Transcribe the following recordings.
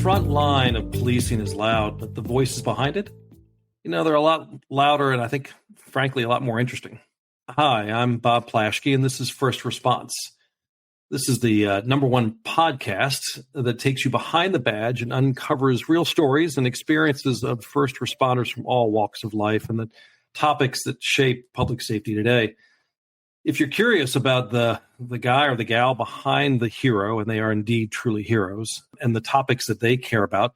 front line of policing is loud, but the voices behind it, they're a lot louder and I think, frankly, a lot more interesting. Hi, I'm Bob Plaschke, and this is First Response. This is the #1 podcast that takes you behind the badge and uncovers real stories and experiences of first responders from all walks of life and the topics that shape public safety today. If you're curious about the guy or the gal behind the hero, and they are indeed truly heroes, and the topics that they care about,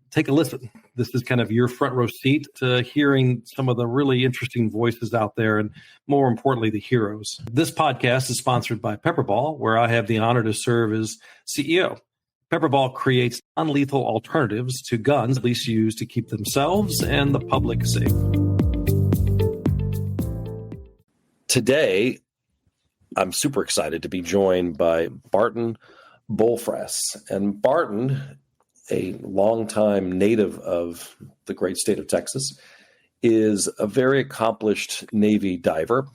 take a listen. This is kind of your front row seat to hearing some of the really interesting voices out there, and more importantly, the heroes. This podcast is sponsored by PepperBall, where I have the honor to serve as CEO. PepperBall creates non-lethal alternatives to guns police use to keep themselves and the public safe. Today, I'm super excited to be joined by Barton Bollfrass. And Barton, a longtime native of the great state of Texas, is a very accomplished Navy diver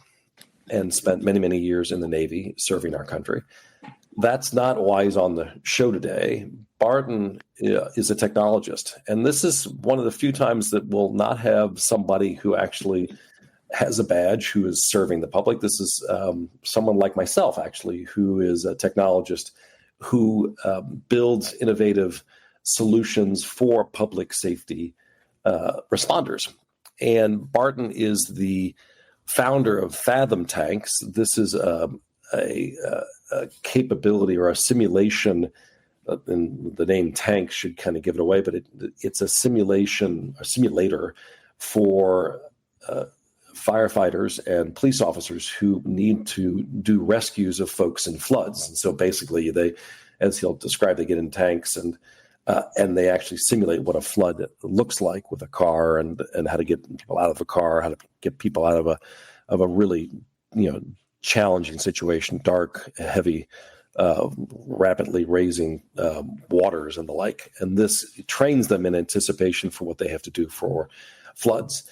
and spent many, many years in the Navy serving our country. That's not why he's on the show today. Barton is a technologist. And this is one of the few times that we'll not have somebody who actually has a badge who is serving the public. This is someone like myself, actually, who is a technologist who builds innovative solutions for public safety responders. And Barton is the founder of Fathom Tanks. This is a capability or a simulation, and the name tank should kind of give it away, but it's a simulator for firefighters and police officers who need to do rescues of folks in floods. And so basically they, as he'll describe, they get in tanks and they actually simulate what a flood looks like with a car and how to get people out of a car, how to get people out of a really, challenging situation, dark, heavy, rapidly raising waters and the like. And this trains them in anticipation for what they have to do for floods.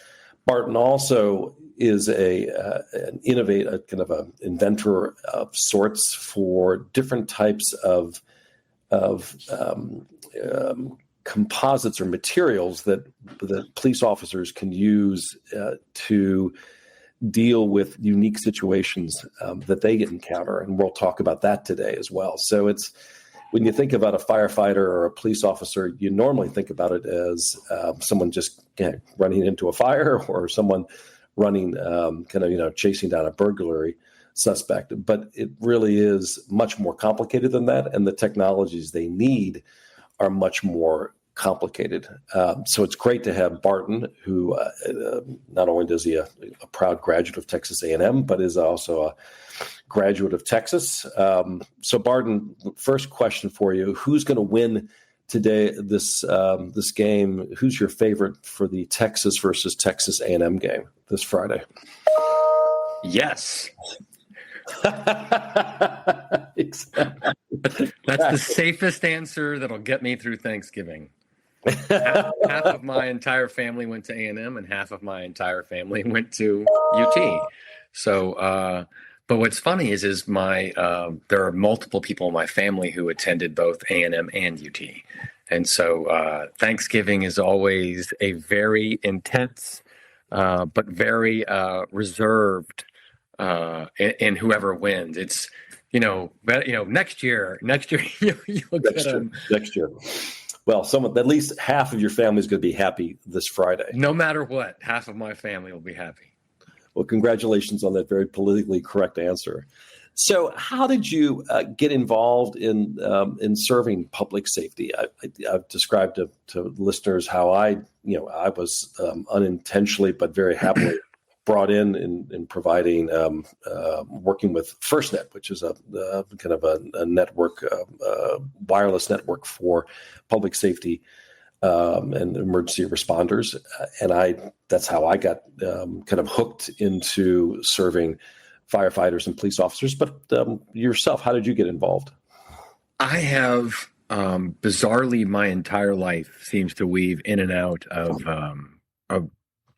Barton also is an innovator, kind of an inventor of sorts for different types of composites or materials that police officers can use to deal with unique situations that they encounter. And we'll talk about that today as well. So it's, when you think about a firefighter or a police officer, you normally think about it as someone just running into a fire or someone running, chasing down a burglary suspect. But it really is much more complicated than that, and the technologies they need are much more complicated. So it's great to have Barton, who not only is he a proud graduate of Texas A&M, but is also a graduate of Texas. So Barton, first question for you: who's going to win today this game? Who's your favorite for the Texas versus Texas A&M game this Friday? Yes. Exactly. That's the safest answer that'll get me through Thanksgiving. Half of my entire family went to A&M and half of my entire family went to UT. So, but what's funny is my there are multiple people in my family who attended both A&M and UT. And so Thanksgiving is always a very intense but very reserved in whoever wins. It's next year you'll get them next year. Well, at least half of your family is going to be happy this Friday. No matter what, half of my family will be happy. Well, congratulations on that very politically correct answer. So how did you get involved in serving public safety? I've described to listeners how I was unintentionally but very happily brought in providing working with FirstNet, which is a kind of a network, wireless network for public safety and emergency responders. And that's how I got kind of hooked into serving firefighters and police officers. But yourself, how did you get involved? I have bizarrely, my entire life seems to weave in and out of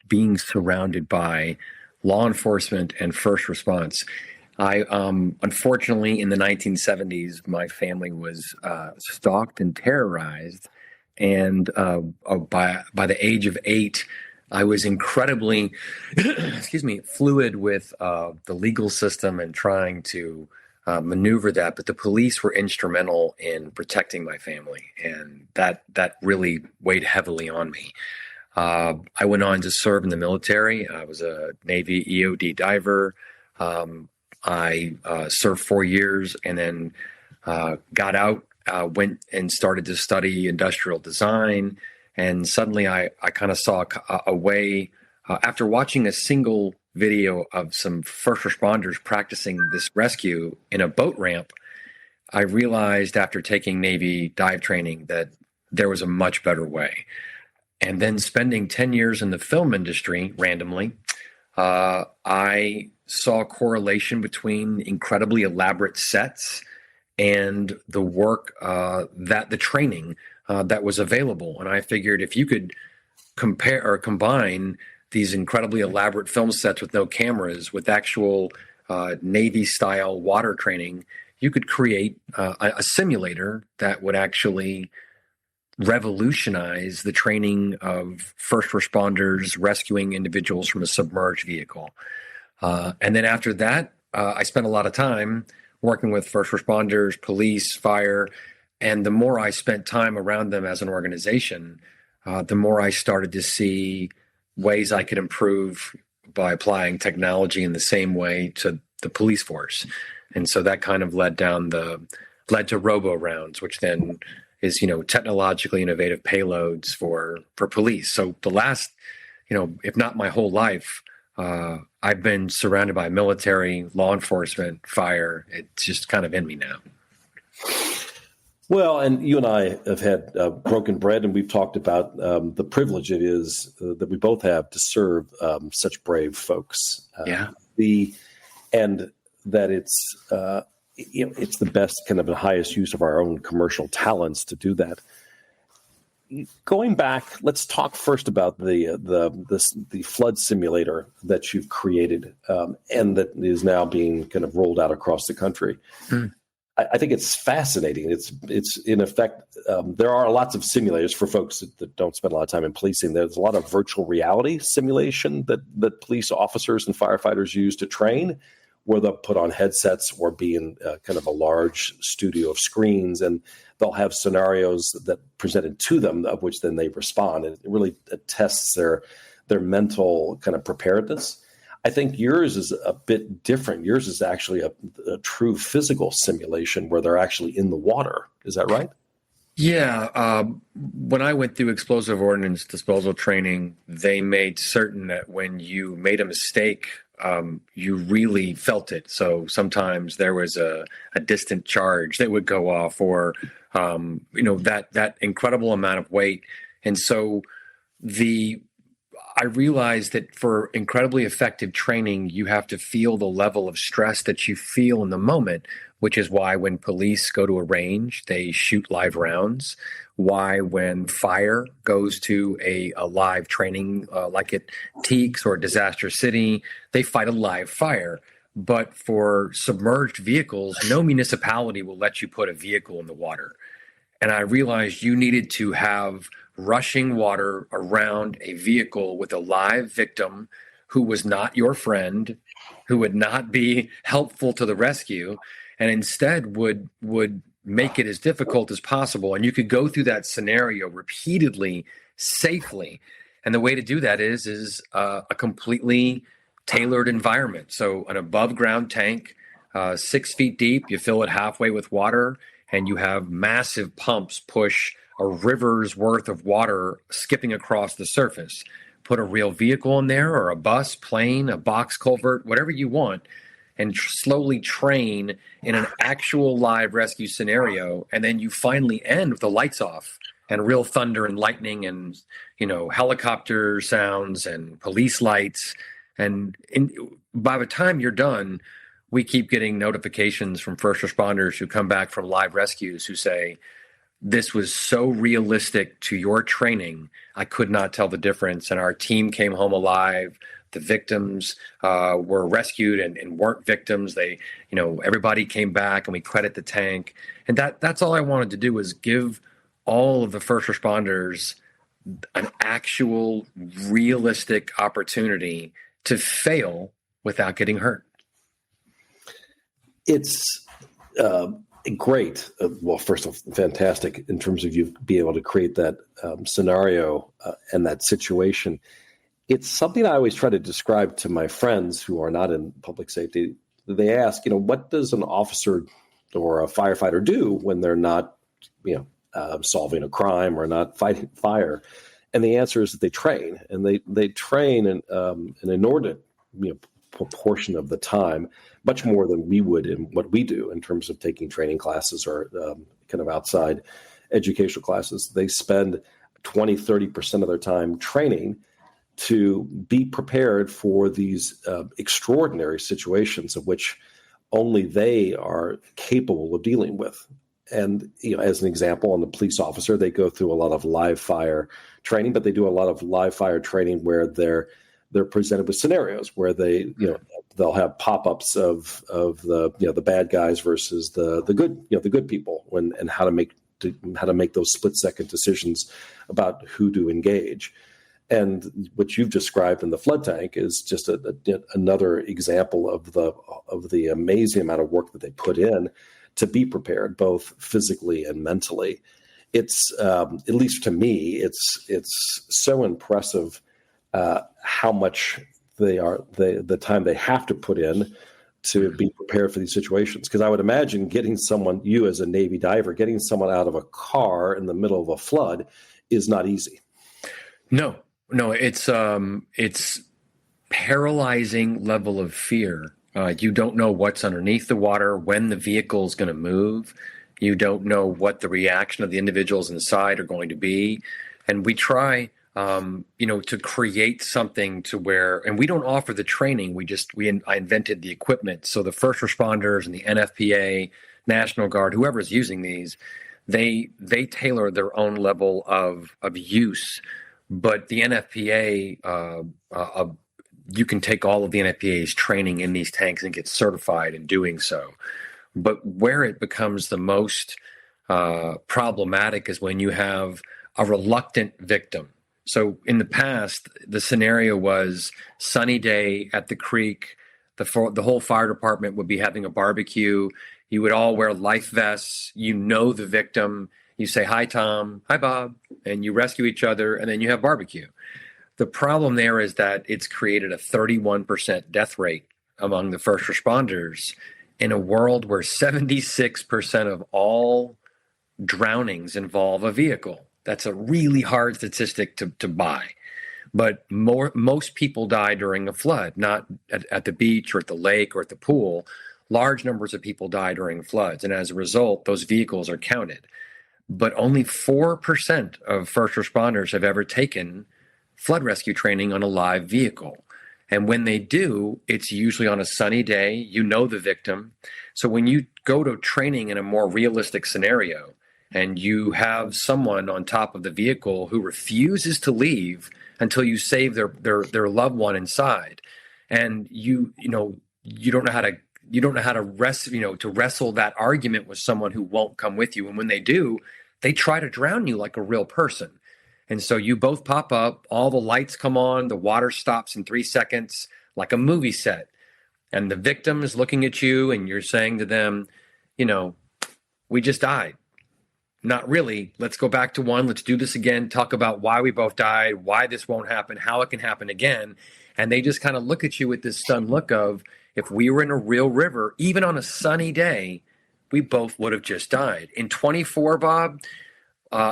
being surrounded by law enforcement and first response. I unfortunately, in the 1970s, my family was stalked and terrorized And by the age of 8, I was incredibly, fluid with the legal system and trying to maneuver that. But the police were instrumental in protecting my family, and that really weighed heavily on me. I went on to serve in the military. I was a Navy EOD diver. I served 4 years and then got out, went and started to study industrial design. And suddenly I kind of saw a way, after watching a single video of some first responders practicing this rescue in a boat ramp, I realized after taking Navy dive training that there was a much better way. And then spending 10 years in the film industry randomly, I saw a correlation between incredibly elaborate sets and the work that the training that was available. And I figured if you could compare or combine these incredibly elaborate film sets with no cameras with actual Navy style water training, you could create a simulator that would actually revolutionize the training of first responders rescuing individuals from a submerged vehicle. And then after that, I spent a lot of time working with first responders, police, fire. And the more I spent time around them as an organization, the more I started to see ways I could improve by applying technology in the same way to the police force. And so that kind of led to RoboRounds, which then is, technologically innovative payloads for police. So the last, if not my whole life, I've been surrounded by military, law enforcement, fire. It's just kind of in me now. Well, and you and I have had broken bread, and we've talked about the privilege it is that we both have to serve such brave folks. And that it's it's the best kind of the highest use of our own commercial talents to do that. Going back, let's talk first about the flood simulator that you've created and that is now being kind of rolled out across the country. I think it's fascinating. It's in effect, there are lots of simulators for folks that don't spend a lot of time in policing. There's a lot of virtual reality simulation that police officers and firefighters use to train, where they'll put on headsets or be in kind of a large studio of screens, and they'll have scenarios that presented to them of which then they respond. And it really tests their mental kind of preparedness. I think yours is a bit different. Yours is actually a true physical simulation where they're actually in the water. Is that right? Yeah. When I went through explosive ordnance disposal training, they made certain that when you made a mistake, you really felt it. So sometimes there was a distant charge that would go off, or that incredible amount of weight. And so I realized that for incredibly effective training, you have to feel the level of stress that you feel in the moment, which is why when police go to a range, they shoot live rounds. Why when fire goes to a live training like at Teaks or Disaster City, they fight a live fire. But for submerged vehicles, no municipality will let you put a vehicle in the water. And I realized you needed to have rushing water around a vehicle with a live victim who was not your friend, who would not be helpful to the rescue, and instead would make it as difficult as possible. And you could go through that scenario repeatedly, safely. And the way to do that is a completely tailored environment. So an above ground tank, 6 feet deep, you fill it halfway with water, and you have massive pumps push a river's worth of water skipping across the surface. Put a real vehicle in there, or a bus, plane, a box culvert, whatever you want, and slowly train in an actual live rescue scenario. And then you finally end with the lights off and real thunder and lightning and, helicopter sounds and police lights. And by the time you're done, we keep getting notifications from first responders who come back from live rescues who say, this was so realistic to your training, I could not tell the difference. And our team came home alive. The victims were rescued and weren't victims. They, everybody came back, and we credit the tank. And that's all I wanted to do, was give all of the first responders an actual realistic opportunity to fail without getting hurt. It's great. Well, first of all, fantastic in terms of you being able to create that scenario and that situation. It's something I always try to describe to my friends who are not in public safety. They ask, what does an officer or a firefighter do when they're not, solving a crime or not fighting fire? And the answer is that they train, and they train an inordinate, proportion of the time, much more than we would in what we do in terms of taking training classes or kind of outside educational classes. They spend 20, 30% of their time training to be prepared for these extraordinary situations of which only they are capable of dealing with. And, as an example, on the police officer, they go through a lot of live fire training, but they do a lot of live fire training where they're presented with scenarios where they'll have pop-ups of the bad guys versus the good people and how to make those split-second decisions about who to engage. And what you've described in the flood tank is just another example of the amazing amount of work that they put in to be prepared, both physically and mentally. It's at least to me, it's so impressive how much the time they have to put in to be prepared for these situations. Because I would imagine you as a Navy diver, getting someone out of a car in the middle of a flood is not easy. No, it's paralyzing level of fear. You don't know what's underneath the water, when the vehicle is going to move. You don't know what the reaction of the individuals inside are going to be. And we try, to create something to where, and we don't offer the training. I invented the equipment. So the first responders and the NFPA, National Guard, whoever's using these, they tailor their own level of use. But the NFPA, you can take all of the NFPA's training in these tanks and get certified in doing so. But where it becomes the most problematic is when you have a reluctant victim. So in the past, the scenario was sunny day at the creek. The whole fire department would be having a barbecue. You would all wear life vests. The victim. You say, "Hi, Tom. Hi, Bob." And you rescue each other, and then you have barbecue. The problem there is that it's created a 31% death rate among the first responders in a world where 76% of all drownings involve a vehicle. That's a really hard statistic to buy. But most people die during a flood, not at the beach or at the lake or at the pool. Large numbers of people die during floods. And as a result, those vehicles are counted. But only 4% of first responders have ever taken flood rescue training on a live vehicle. And when they do, it's usually on a sunny day. The victim. So when you go to training in a more realistic scenario and you have someone on top of the vehicle who refuses to leave until you save their loved one inside, and you don't know how to wrestle that argument with someone who won't come with you. And when they do, they try to drown you like a real person. And so you both pop up, all the lights come on, the water stops in 3 seconds, like a movie set. And the victim is looking at you and you're saying to them, we just died. Not really. Let's go back to one. Let's do this again. Talk about why we both died, why this won't happen, how it can happen again. And they just kind of look at you with this stunned look of, if we were in a real river, even on a sunny day, we both would have just died. In 24, Bob,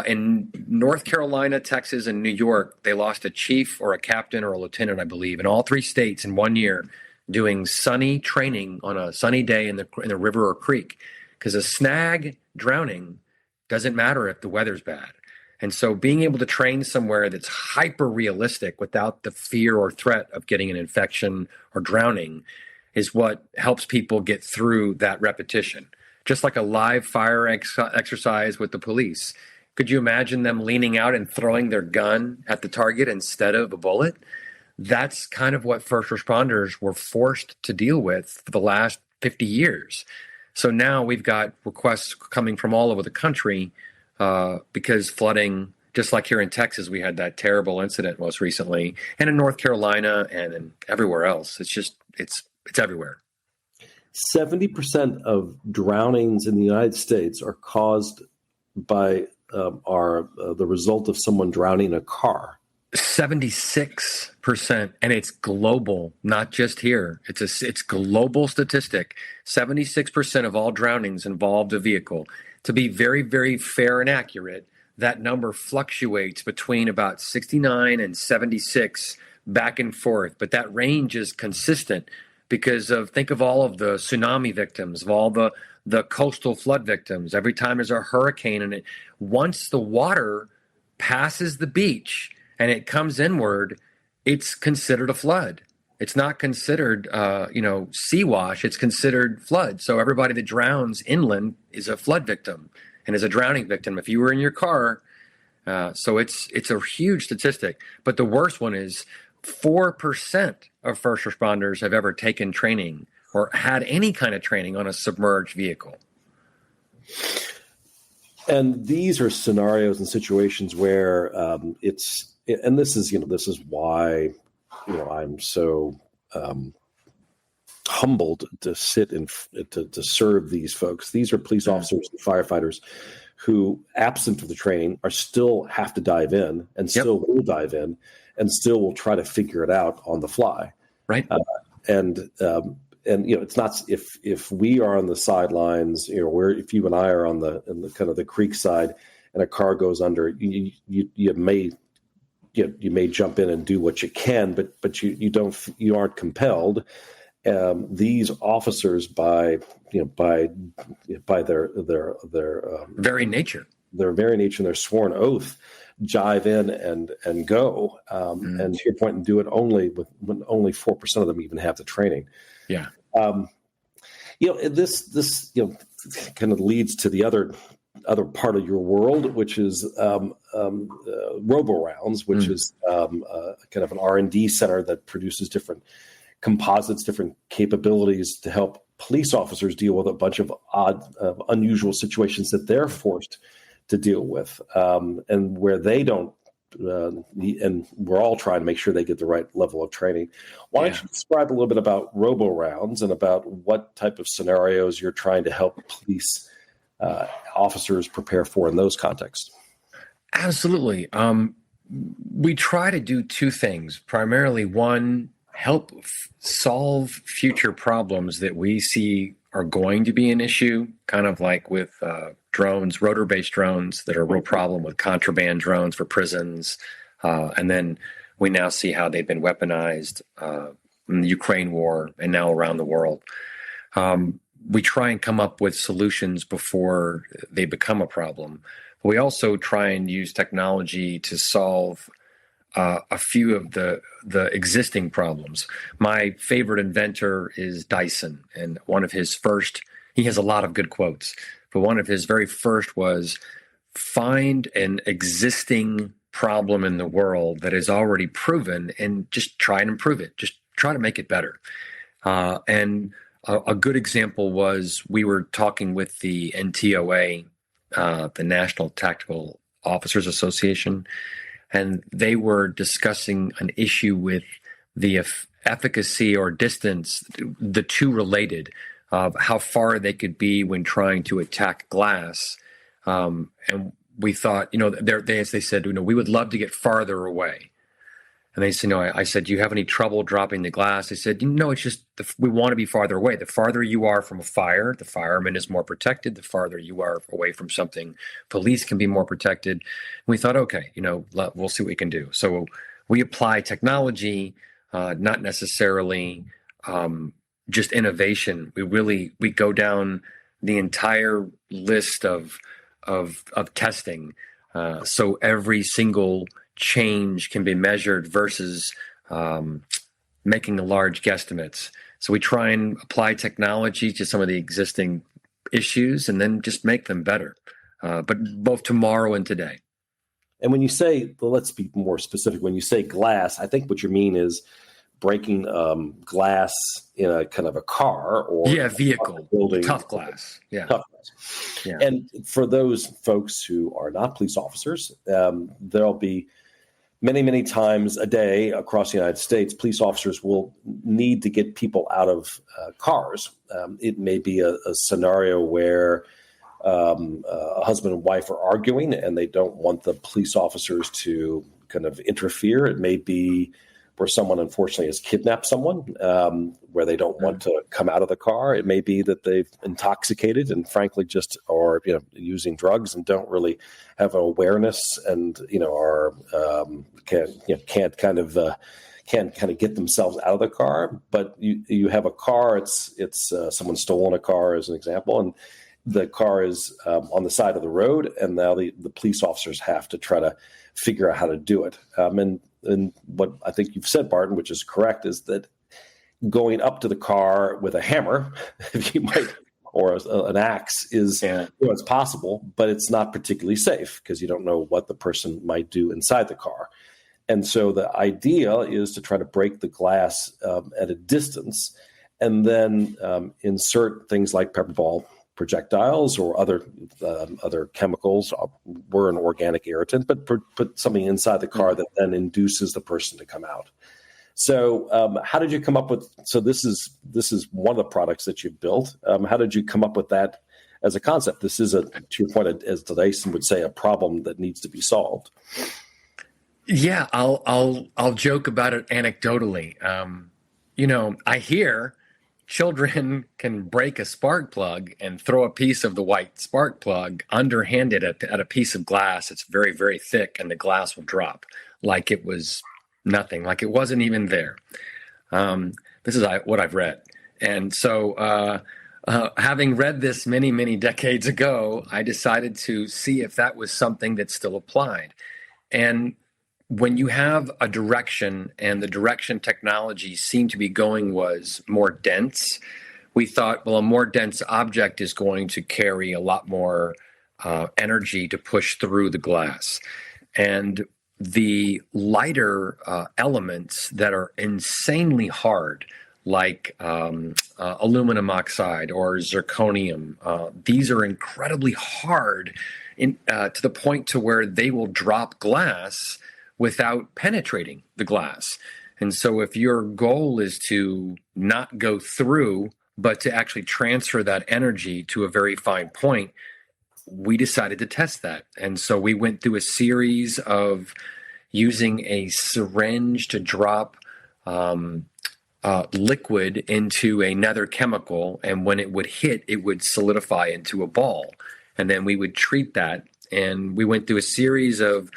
in North Carolina, Texas, and New York, they lost a chief or a captain or a lieutenant, I believe, in all 3 states in 1 year doing sunny training on a sunny day in the river or creek. Because a snag drowning doesn't matter if the weather's bad. And so being able to train somewhere that's hyper realistic without the fear or threat of getting an infection or drowning is what helps people get through that repetition. Just like a live fire exercise with the police. Could you imagine them leaning out and throwing their gun at the target instead of a bullet? That's kind of what first responders were forced to deal with for the last 50 years. So now we've got requests coming from all over the country because flooding, just like here in Texas, we had that terrible incident most recently, and in North Carolina and in everywhere else. It's everywhere. 70% of drownings in the United States are caused by the result of someone drowning in a car. 76%, and it's global, not just here. It's global statistic. 76% of all drownings involved a vehicle. To be very, very fair and accurate, that number fluctuates between about 69 and 76 back and forth, but that range is consistent because think of all of the tsunami victims, of all the coastal flood victims. Every time there's a hurricane, and once the water passes the beach and it comes inward, it's considered a flood. It's not considered, sea wash. It's considered flood. So everybody that drowns inland is a flood victim and is a drowning victim. If you were in your car, so it's a huge statistic. But the worst one is 4% of first responders have ever taken training or had any kind of training on a submerged vehicle. And these are scenarios and situations where and this is why, I'm so humbled to sit and to serve these folks. These are police officers and firefighters who, absent of the training, are still have to dive in and still will dive in and still will try to figure it out on the fly. Right. And it's not if we are on the sidelines, if you and I are in the kind of the creek side and a car goes under, you may jump in and do what you can, but you aren't compelled. These officers, by their very nature, and their sworn oath, jive in and go. And to your point, and do it when only 4% of them even have the training. Yeah. This kind of leads to the other part of your world, which is RoboRounds, which is kind of an R&D center that produces different composites, different capabilities to help police officers deal with a bunch of unusual situations that they're forced to deal with, and where they don't. And we're all trying to make sure they get the right level of training. Why don't you describe a little bit about RoboRounds and about what type of scenarios you're trying to help police officers prepare for in those contexts? Absolutely. We try to do two things. Primarily, one, help solve future problems that we see are going to be an issue, kind of like with drones, rotor-based drones that are a real problem with contraband drones for prisons. And then we now see how they've been weaponized in the Ukraine war and now around the world. We try and come up with solutions before they become a problem. We also try and use technology to solve a few of the existing problems. My favorite inventor is Dyson, and one of his first, he has a lot of good quotes, but one of his very first was, find an existing problem in the world that is already proven and just try and improve it. Just try to make it better. And a good example was, we were talking with the NTOA, the National Tactical Officers Association, and they were discussing an issue with the efficacy or distance, the two related, of how far they could be when trying to attack glass. And we thought, they said, we would love to get farther away. And they said, I said, do you have any trouble dropping the glass? They said, it's just we want to be farther away. The farther you are from a fire, the fireman is more protected. The farther you are away from something, police can be more protected. And we thought, okay, we'll see what we can do. So we apply technology, not necessarily just innovation. We go down the entire list of testing. So every single change can be measured versus making the large guesstimates. So we try and apply technology to some of the existing issues and then just make them better, but both tomorrow and today. And when you say, let's be more specific, when you say glass, I think what you mean is breaking glass in a kind of a car or vehicle, building, tough glass. Yeah. Tough glass. Yeah. And for those folks who are not police officers, there'll be many times a day across the United States, police officers will need to get people out of cars. It may be a scenario where a husband and wife are arguing and they don't want the police officers to kind of interfere. It may be where someone unfortunately has kidnapped someone, where they don't want to come out of the car. It may be that they've intoxicated and frankly just are using drugs and don't really have an awareness and are can't kind of get themselves out of the car. But you have a car. It's someone stolen a car as an example, and the car is on the side of the road, and now the police officers have to try to figure out how to do it. And what I think you've said, Barton, which is correct, is that going up to the car with a hammer, if you might, or an axe is it's possible, but it's not particularly safe because you don't know what the person might do inside the car. And so the idea is to try to break the glass at a distance and then insert things like PepperBall projectiles or other chemicals. We're an organic irritant, but put something inside the car that then induces the person to come out. So how did you come up with, so this is one of the products that you've built. How did you come up with that as a concept? This is to your point, as Dyson would say, a problem that needs to be solved. Yeah, I'll joke about it anecdotally. I hear children can break a spark plug and throw a piece of the white spark plug underhanded at a piece of glass. It's very, very thick, and the glass will drop like it was nothing, like it wasn't even there. This is what I've read. And so having read this many, many decades ago, I decided to see if that was something that still applied. And when you have a direction and the direction technology seemed to be going was more dense, we thought, well, a more dense object is going to carry a lot more energy to push through the glass. And the lighter elements that are insanely hard, like aluminum oxide or zirconium, these are incredibly hard to the point to where they will drop glass without penetrating the glass. And so if your goal is to not go through, but to actually transfer that energy to a very fine point, we decided to test that. And so we went through a series of using a syringe to drop liquid into another chemical. And when it would hit, it would solidify into a ball. And then we would treat that. And we went through a series of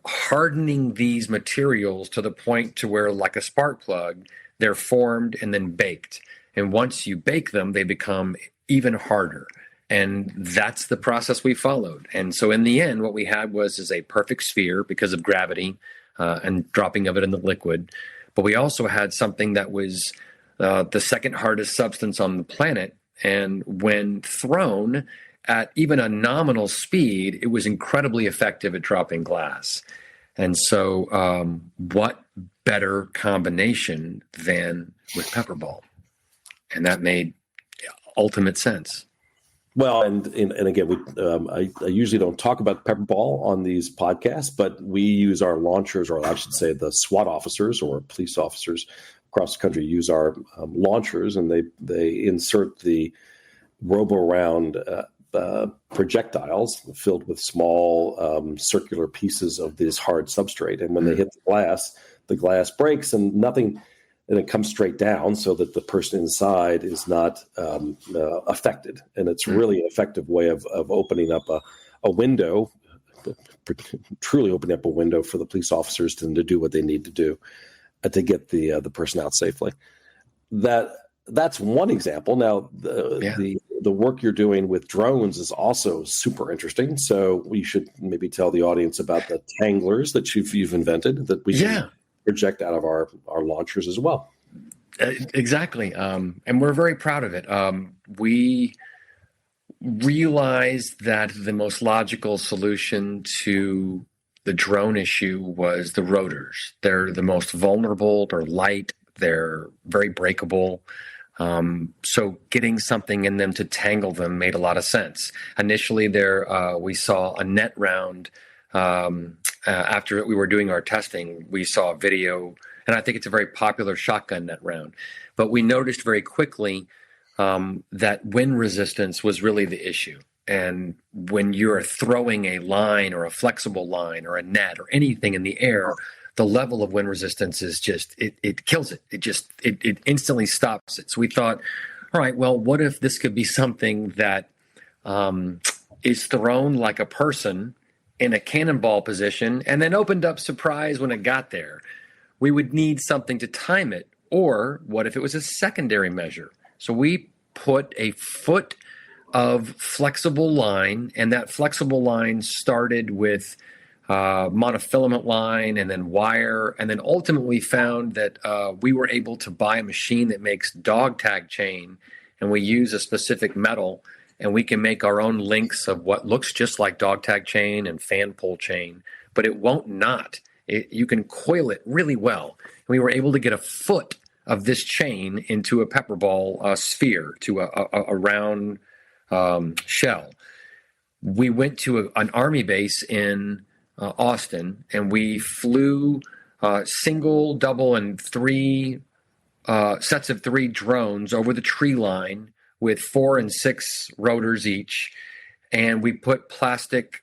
hardening these materials to the point to where, like a spark plug, they're formed and then baked. And once you bake them, they become even harder. And that's the process we followed. And so in the end, what we had was a perfect sphere because of gravity and dropping of it in the liquid. But we also had something that was the second hardest substance on the planet. And when thrown at even a nominal speed, it was incredibly effective at dropping glass. And so what better combination than with PepperBall? And that made ultimate sense. Well, and again, I usually don't talk about PepperBall on these podcasts, but we use our launchers, or I should say the SWAT officers or police officers across the country use our launchers, and they insert the RoboRound projectiles filled with small circular pieces of this hard substrate. And when they hit the glass breaks and nothing, and it comes straight down so that the person inside is not affected. And it's really an effective way of opening up a window, truly opening up a window for the police officers to do what they need to do to get the person out safely. That's one example. Now, the work you're doing with drones is also super interesting. So we should maybe tell the audience about the tanglers that you've invented that we can project out of our launchers as well. Exactly. And we're very proud of it. We realized that the most logical solution to the drone issue was the rotors. They're the most vulnerable. They're light. They're very breakable. So getting something in them to tangle them made a lot of sense. Initially, we saw a net round. After we were doing our testing, we saw a video, and I think it's a very popular shotgun net round. But we noticed very quickly that wind resistance was really the issue. And when you're throwing a line or a flexible line or a net or anything in the air, the level of wind resistance is just, it kills it. It instantly stops it. So we thought, all right, well, what if this could be something that is thrown like a person in a cannonball position and then opened up surprise when it got there? We would need something to time it. Or what if it was a secondary measure? So we put a foot of flexible line, and that flexible line started with monofilament line and then wire, and then ultimately found that we were able to buy a machine that makes dog tag chain, and we use a specific metal, and we can make our own links of what looks just like dog tag chain and fan pull chain, but it won't knot. You can coil it really well. And we were able to get a foot of this chain into a PepperBall sphere, to a round shell. We went to an Army base in Austin, and we flew single, double, and three sets of 3 drones over the tree line with 4 and 6 rotors each. And we put plastic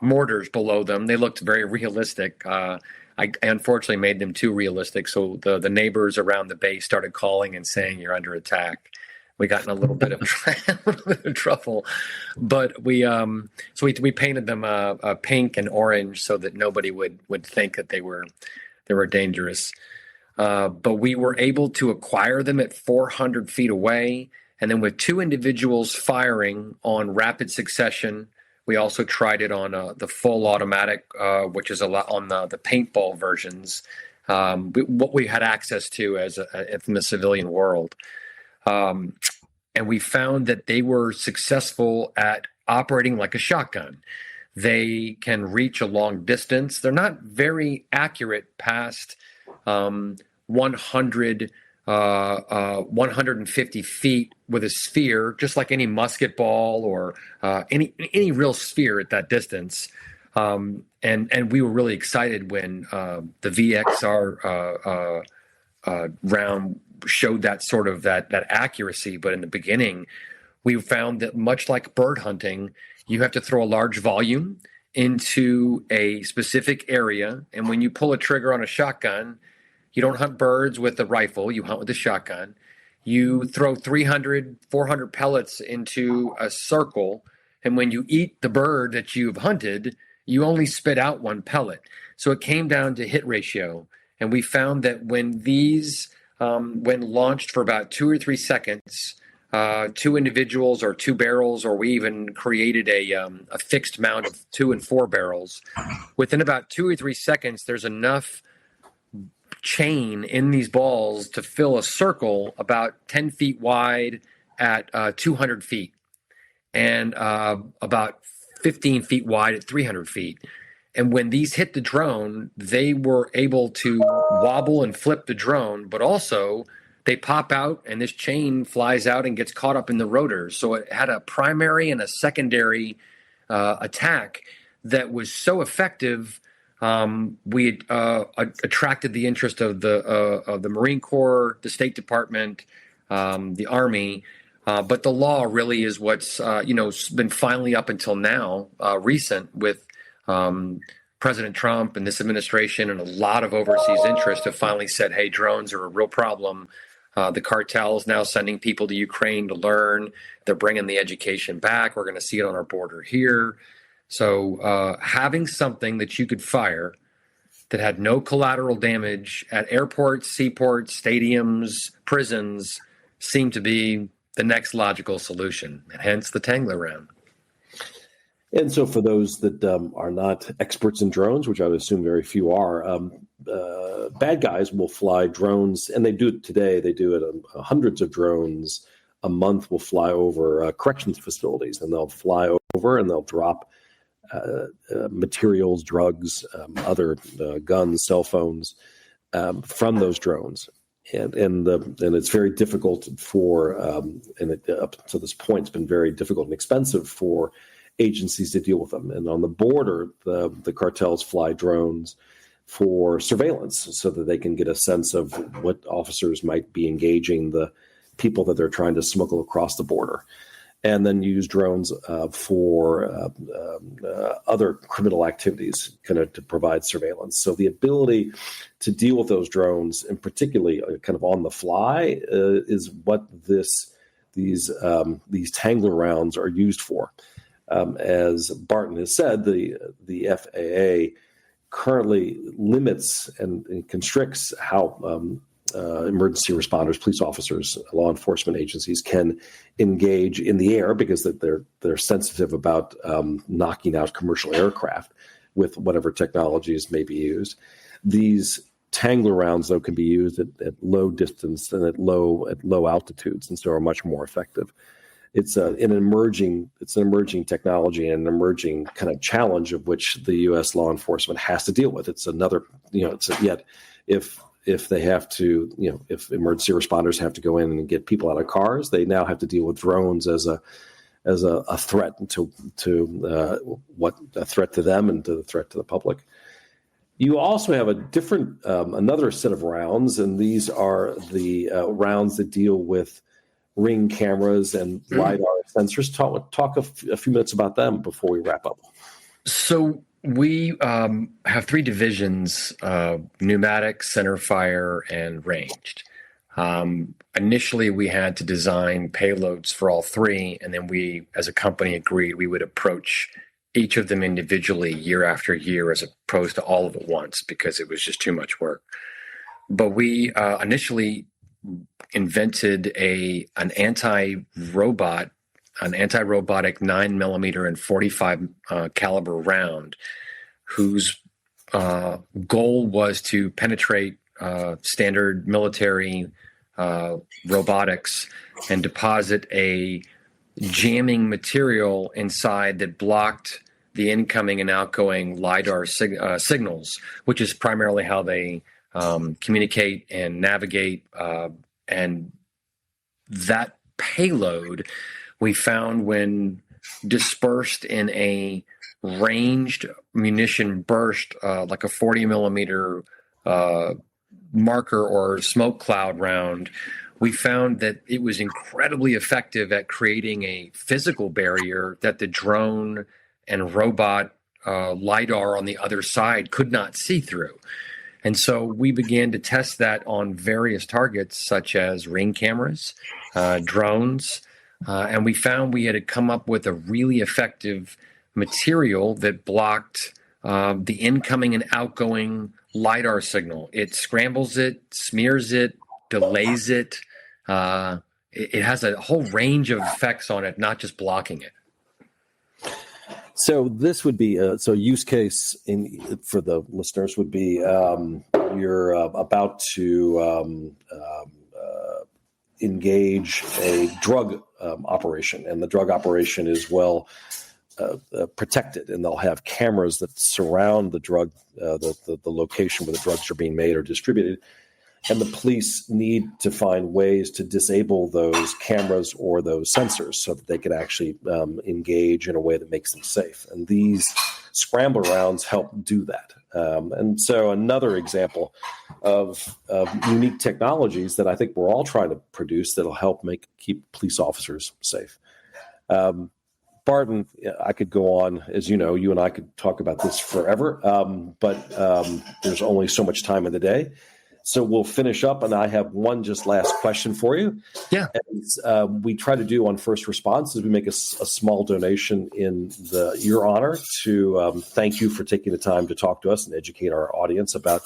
mortars below them. They looked very realistic. I unfortunately made them too realistic, so the neighbors around the base started calling and saying, "You're under attack." We got in a little bit of trouble, but we painted them pink and orange so that nobody would think that they were dangerous. But we were able to acquire them at 400 feet away, and then with 2 individuals firing on rapid succession. We also tried it on the full automatic, which is a lot on the paintball versions, what we had access to in the civilian world. And we found that they were successful at operating like a shotgun. They can reach a long distance. They're not very accurate past 150 feet with a sphere, just like any musket ball or any real sphere at that distance. And we were really excited when the VXR round showed that sort of that accuracy. But in the beginning, we found that much like bird hunting, you have to throw a large volume into a specific area. And when you pull a trigger on a shotgun, you don't hunt birds with a rifle, you hunt with a shotgun. You throw 300, 400 pellets into a circle, and when you eat the bird that you've hunted, you only spit out 1 pellet. So it came down to hit ratio. And we found that when these, when launched for about 2 or 3 seconds, 2 individuals or 2 barrels, or we even created a fixed mount of 2 and 4 barrels, within about 2 or 3 seconds, there's enough chain in these balls to fill a circle about 10 feet wide at 200 feet and about 15 feet wide at 300 feet. And when these hit the drone, they were able to wobble and flip the drone, but also they pop out and this chain flies out and gets caught up in the rotors. So it had a primary and a secondary attack that was so effective. We attracted the interest of the Marine Corps, the State Department, the Army, but the law really is what's been finally up until now recent with President Trump and this administration and a lot of overseas interest have finally said, hey, drones are a real problem. The cartel is now sending people to Ukraine to learn. They're bringing the education back. We're going to see it on our border here. So having something that you could fire that had no collateral damage at airports, seaports, stadiums, prisons seemed to be the next logical solution, and hence the tangler round. And so for those that are not experts in drones, which I would assume very few are, bad guys will fly drones, and they do it today. They do it. Hundreds of drones a month will fly over corrections facilities, and they'll fly over and they'll drop materials, drugs, other guns, cell phones from those drones. And it's very difficult for, up to this point, it's been very difficult and expensive for agencies to deal with them. And on the border, the cartels fly drones for surveillance so that they can get a sense of what officers might be engaging the people that they're trying to smuggle across the border. And then use drones for other criminal activities, kind of to provide surveillance. So the ability to deal with those drones, and particularly kind of on the fly, is what these tangler rounds are used for. As Barton has said, the FAA currently limits and constricts how emergency responders, police officers, law enforcement agencies can engage in the air because they're sensitive about knocking out commercial aircraft with whatever technologies may be used. These tangler rounds, though, can be used at low distance and at low altitudes, and so are much more effective. It's an emerging technology and an emerging kind of challenge of which the U.S. law enforcement has to deal with. It's another, if they have to, if emergency responders have to go in and get people out of cars, they now have to deal with drones as a threat to a threat to them and to the threat to the public. You also have a different, another set of rounds, and these are the rounds that deal with ring cameras and LIDAR sensors. Talk a few minutes about them before we wrap up. So we have three divisions: pneumatic, center fire, and ranged. Initially, we had to design payloads for all three, and then we, as a company, agreed we would approach each of them individually year after year as opposed to all of it once because it was just too much work. But we initially invented an anti-robotic 9mm and 45 caliber round, whose goal was to penetrate standard military robotics and deposit a jamming material inside that blocked the incoming and outgoing LIDAR signals, which is primarily how they communicate and navigate. And that payload we found, when dispersed in a ranged munition burst, like a 40 millimeter marker or smoke cloud round, we found that it was incredibly effective at creating a physical barrier that the drone and robot LIDAR on the other side could not see through. And so we began to test that on various targets, such as ring cameras, drones, and we found we had to come up with a really effective material that blocked the incoming and outgoing LIDAR signal. It scrambles it, smears it, delays it. It has a whole range of effects on it, not just blocking it. So this would be use case for the listeners would be you're about to engage a drug operation, and the drug operation is well protected, and they'll have cameras that surround the drug, the location where the drugs are being made or distributed. And the police need to find ways to disable those cameras or those sensors so that they can actually engage in a way that makes them safe. And these scramble rounds help do that. And so another example of unique technologies that I think we're all trying to produce that'll help keep police officers safe. Barton, I could go on. As you know, you and I could talk about this forever, but there's only so much time in the day. So we'll finish up, and I have one just last question for you. Yeah. And, we try to do on first response is we make a small donation in your honor to thank you for taking the time to talk to us and educate our audience about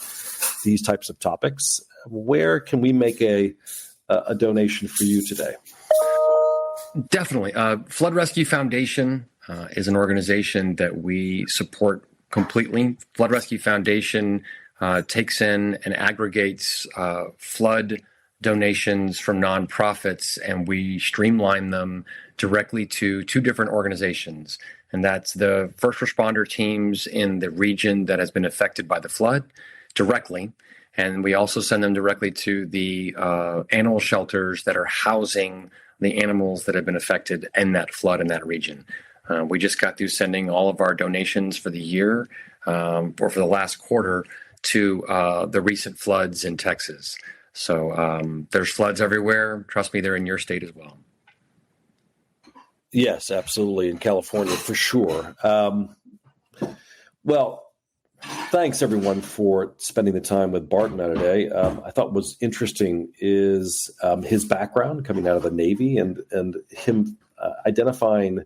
these types of topics. Where can we make a donation for you today? Definitely. Flood Rescue Foundation is an organization that we support completely. Flood Rescue Foundation takes in and aggregates flood donations from nonprofits, and we streamline them directly to 2 different organizations. And that's the first responder teams in the region that has been affected by the flood directly. And we also send them directly to the animal shelters that are housing the animals that have been affected in that flood in that region. We just got through sending all of our donations for the year or for the last quarter to the recent floods in Texas. So there's floods everywhere. Trust me, they're in your state as well. Yes, absolutely. In California, for sure. Well, thanks everyone for spending the time with Barton today. I thought what was interesting is his background coming out of the Navy and him identifying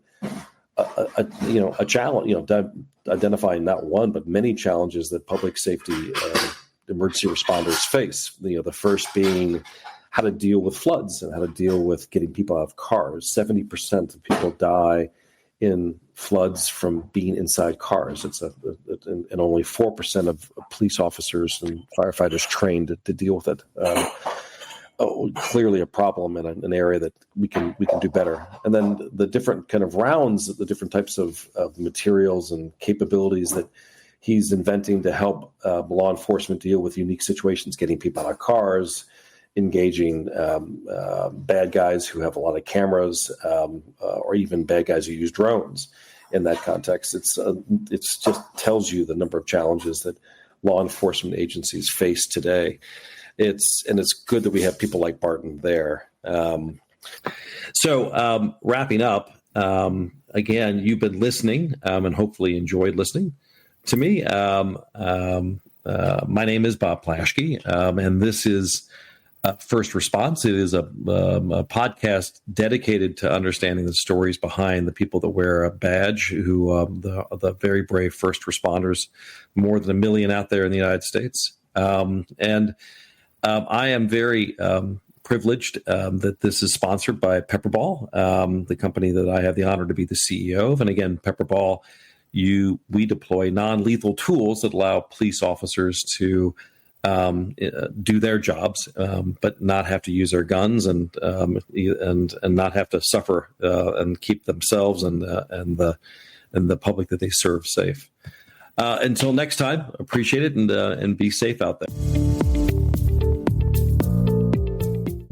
a challenge, identifying not one but many challenges that public safety emergency responders face. The first being how to deal with floods and how to deal with getting people out of cars. 70% of people die in floods from being inside cars. And only 4% of police officers and firefighters trained to deal with it. Clearly a problem in an area that we can do better. And then the different kind of rounds, the different types of materials and capabilities that he's inventing to help law enforcement deal with unique situations, getting people out of cars, engaging bad guys who have a lot of cameras, or even bad guys who use drones. In that context, it's just tells you the number of challenges that law enforcement agencies face today. It's good that we have people like Barton there. So wrapping up, again, you've been listening and hopefully enjoyed listening to me. My name is Bob Plaschke, and this is First Response. It is a podcast dedicated to understanding the stories behind the people that wear a badge, who the very brave first responders, more than 1 million out there in the United States. And I am very privileged that this is sponsored by PepperBall, the company that I have the honor to be the CEO of. And again, PepperBall, we deploy non-lethal tools that allow police officers to do their jobs, but not have to use their guns and not have to suffer and keep themselves and the public that they serve safe. Until next time, appreciate it and be safe out there.